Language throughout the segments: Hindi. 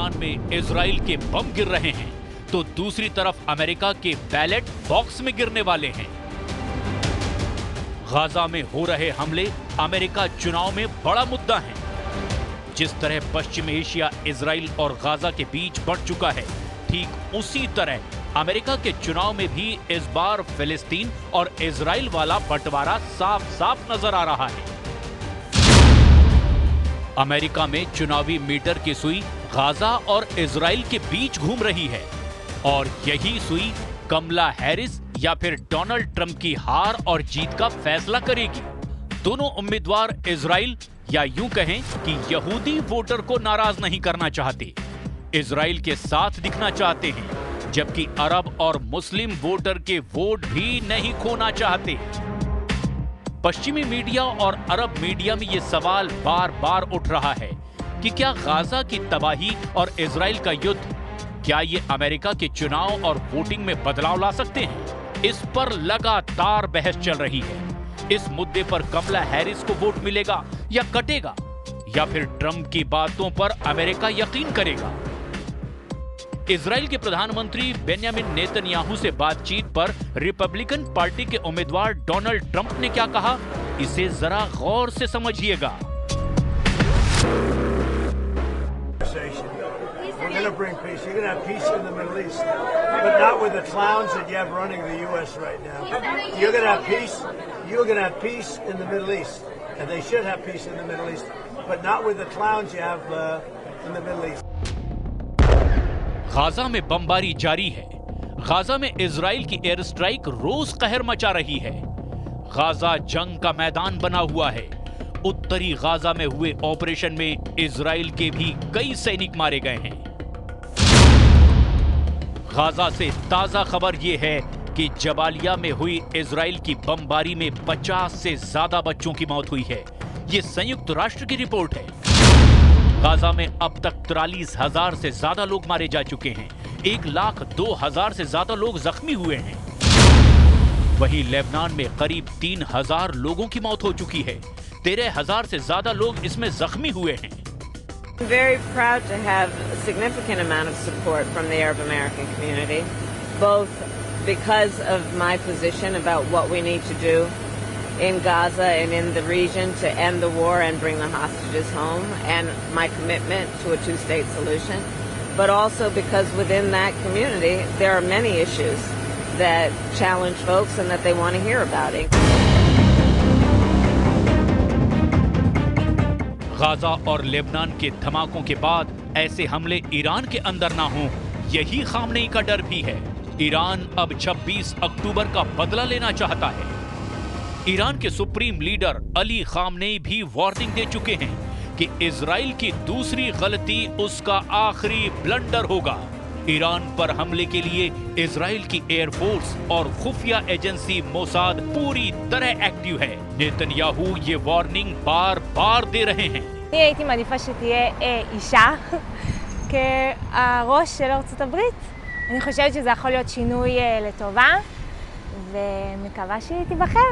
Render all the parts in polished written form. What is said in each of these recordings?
लेबनान में इजराइल के बम गिर रहे हैं तो दूसरी तरफ अमेरिका के बैलेट बॉक्स में गिरने वाले हैं। गाजा में हो रहे हमले अमेरिका चुनाव में बड़ा मुद्दा है। जिस तरह पश्चिम एशिया इजराइल और गाजा के बीच बढ़ चुका है, ठीक उसी तरह अमेरिका के चुनाव में भी इस बार फिलिस्तीन और इजराइल वाला बंटवारा साफ साफ नजर आ रहा है। अमेरिका में चुनावी मीटर की सुई गाजा और इजराइल के बीच घूम रही है और यही सुई कमला हैरिस या फिर डोनाल्ड ट्रंप की हार और जीत का फैसला करेगी। दोनों उम्मीदवार इजराइल या यूं कहें कि यहूदी वोटर को नाराज नहीं करना चाहते, इजराइल के साथ दिखना चाहते हैं, जबकि अरब और मुस्लिम वोटर के वोट भी नहीं खोना चाहते। पश्चिमी मीडिया और अरब मीडिया में यह सवाल बार बार उठ रहा है कि क्या गाजा की तबाही और इजराइल का युद्ध, क्या ये अमेरिका के चुनाव और वोटिंग में बदलाव ला सकते हैं? इस पर लगातार बहस चल रही है। इस मुद्दे पर कमला हैरिस को वोट मिलेगा या कटेगा, या फिर ट्रंप की बातों पर अमेरिका यकीन करेगा? इजराइल के प्रधानमंत्री बेंयामिन नेतन्याहू से बातचीत पर रिपब्लिकन पार्टी के उम्मीदवार डोनाल्ड ट्रंप ने क्या कहा, इसे जरा गौर से समझिएगा। We're going to bring peace. You're going to have peace in the Middle East, but not with the clowns that you have running the U.S. right now. You're going to have peace. You're going to have peace in the Middle East, and they should have peace in the Middle East, but not with the clowns you have in the Middle East. Gaza में बमबारी जारी है। गाजा में इजराइल की एयर स्ट्राइक रोज कहर मचा रही है। गाजा जंग का मैदान बना हुआ है। उत्तरी गाजा में हुए ऑपरेशन में इजराइल के भी कई सैनिक मारे गए हैं। गाजा से ताजा खबर यह है कि जबालिया में हुई इजराइल की बमबारी में 50 से ज्यादा बच्चों की मौत हुई है। यह संयुक्त राष्ट्र की रिपोर्ट है। गाजा में अब तक 43,000 से ज्यादा लोग मारे जा चुके हैं। 1,02,000 से ज्यादा लोग जख्मी हुए हैं। वहीं लेबनान में करीब 3,000 लोगों की मौत हो चुकी है। 13,000 से ज्यादा लोग इसमें जख्मी हुए हैं। I'm very proud to have a significant amount of support from the Arab American community, both because of my position about what we need to do in Gaza and in the region to end the war and bring the hostages home, and my commitment to a two-state solution, but also because within that community there are many issues that challenge folks and that they want to hear about it. Gaza और लेबनान के धमाकों के बाद ऐसे हमले ईरान के अंदर ना हों, यही खामनेई का डर भी है। ईरान अब 26 अक्टूबर का बदला लेना चाहता है। ईरान के सुप्रीम लीडर अली खामनेई भी वार्निंग दे चुके हैं कि इजराइल की दूसरी गलती उसका आखिरी ब्लंडर होगा। ईरान पर हमले के लिए इजराइल की एयरफोर्स और खुफिया एजेंसी मोसाद पूरी तरह एक्टिव है। नेतन्याहू ये वार्निंग बार बार दे रहे हैं। אני הייתי מעדיפה שתהיה אישה כראש של ארצות הברית. אני חושבת שזה יכול להיות שינוי לטובה, ומקווה שהיא תיבחר.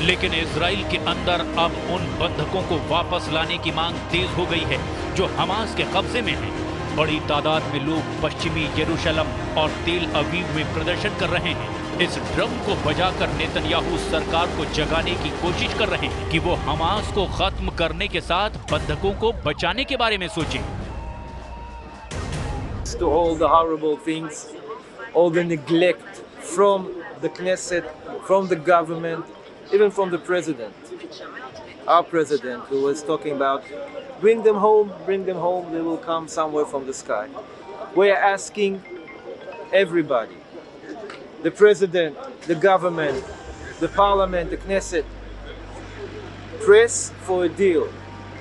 लेकिन इजराइल के अंदर अब उन बंधकों को वापस लाने की मांग तेज हो गई है जो हमास के कब्जे में हैं। बड़ी तादाद में लोग पश्चिमी यरूशलेम और तेल अवीव में प्रदर्शन कर रहे हैं। इस ड्रम को बजाकर नेतन्याहू सरकार को जगाने की कोशिश कर रहे हैं कि वो हमास को खत्म करने के साथ बंधकों को बचाने के बारे में सोचें। To all the horrible things, all the neglect from the Knesset, from the government, even from the president, our president, who was talking about bring them home, they will come somewhere from the sky. We are asking everybody, the president, the government, the parliament, the Knesset, press for a deal.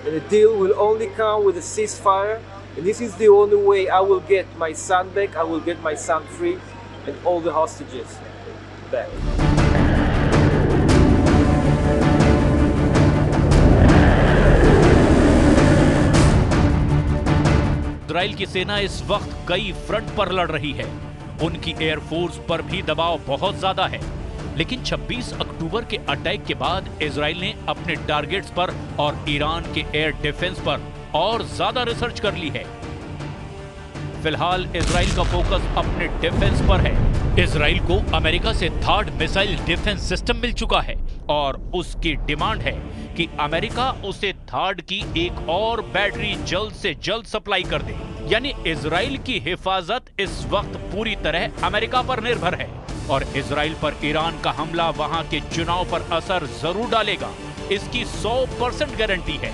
And a deal will only come with a ceasefire. And this is the only way I will get my son back, I will get my son free, and all the hostages back. Israel की सेना इस वक्त कई फ्रंट पर लड़ रही है। उनकी एयरफोर्स पर भी दबाव बहुत ज्यादा है। लेकिन 26 अक्टूबर के अटैक के बाद इजराइल ने अपने टारगेट्स पर और ईरान के एयर डिफेंस पर और ज्यादा रिसर्च कर ली है। फिलहाल इजराइल का फोकस अपने डिफेंस पर है। इजराइल को अमेरिका से थर्ड मिसाइल डिफेंस सिस्टम मिल चुका है और उसकी डिमांड है कि अमेरिका उसे थर्ड की एक और बैटरी जल्द से जल्द सप्लाई कर दे। यानी इजराइल की हिफाजत इस वक्त पूरी तरह अमेरिका पर निर्भर है और इजराइल पर ईरान का हमला वहां के चुनाव पर असर जरूर डालेगा, इसकी 100% गारंटी है।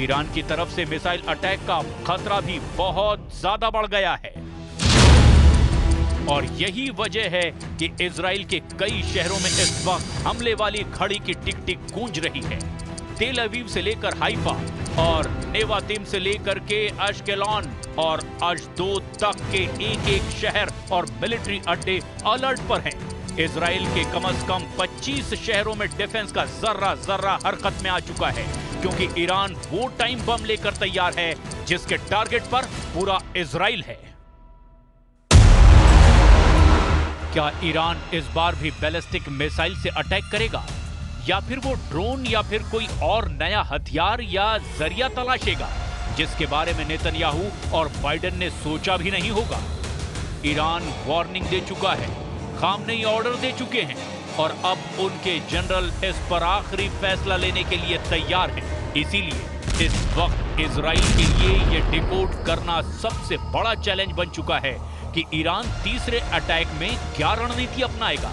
ईरान की तरफ से मिसाइल अटैक का खतरा भी बहुत ज्यादा बढ़ गया है और यही वजह है कि इजराइल के कई शहरों में इस वक्त हमले वाली घड़ी की टिक टिक गूंज रही है। तेल अवीव से लेकर हाइफा और नेवातिम से लेकर के अशकेलॉन और अशदोद तक के एक एक शहर और मिलिट्री अड्डे अलर्ट पर हैं। इजराइल के कम से कम 25 शहरों में डिफेंस का जर्रा जर्रा हरकत में आ चुका है, क्योंकि ईरान वो टाइम बम लेकर तैयार है जिसके टारगेट पर पूरा इजराइल है। क्या ईरान इस बार भी बैलिस्टिक मिसाइल से अटैक करेगा या फिर वो ड्रोन या फिर कोई और नया हथियार या जरिया तलाशेगा जिसके बारे में नेतन्याहू और बाइडेन ने सोचा भी नहीं होगा? ईरान वार्निंग दे चुका है, खामनेई ऑर्डर दे चुके हैं और अब उनके जनरल इस पर आखिरी फैसला लेने के लिए तैयार हैं। इसीलिए इस वक्त इजराइल के लिए ये डिकोड करना सबसे बड़ा चैलेंज बन चुका है कि ईरान तीसरे अटैक में क्या रणनीति अपनाएगा।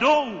2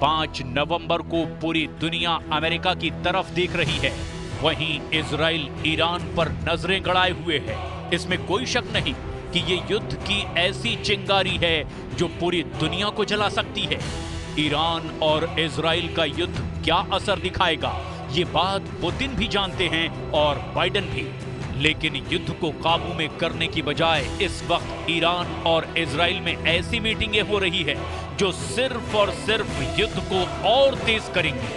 5 नवंबर को पूरी दुनिया अमेरिका की तरफ देख रही है, वहीं इजराइल ईरान पर नजरें गड़ाए हुए है। इसमें कोई शक नहीं कि ये युद्ध की ऐसी चिंगारी है जो पूरी दुनिया को जला सकती है। ईरान और इजराइल का युद्ध क्या असर दिखाएगा, ये बात पुतिन भी जानते हैं और बाइडेन भी। लेकिन युद्ध को काबू में करने की बजाय इस वक्त ईरान और इजराइल में ऐसी मीटिंगें हो रही है जो सिर्फ और सिर्फ युद्ध को और तेज करेंगी।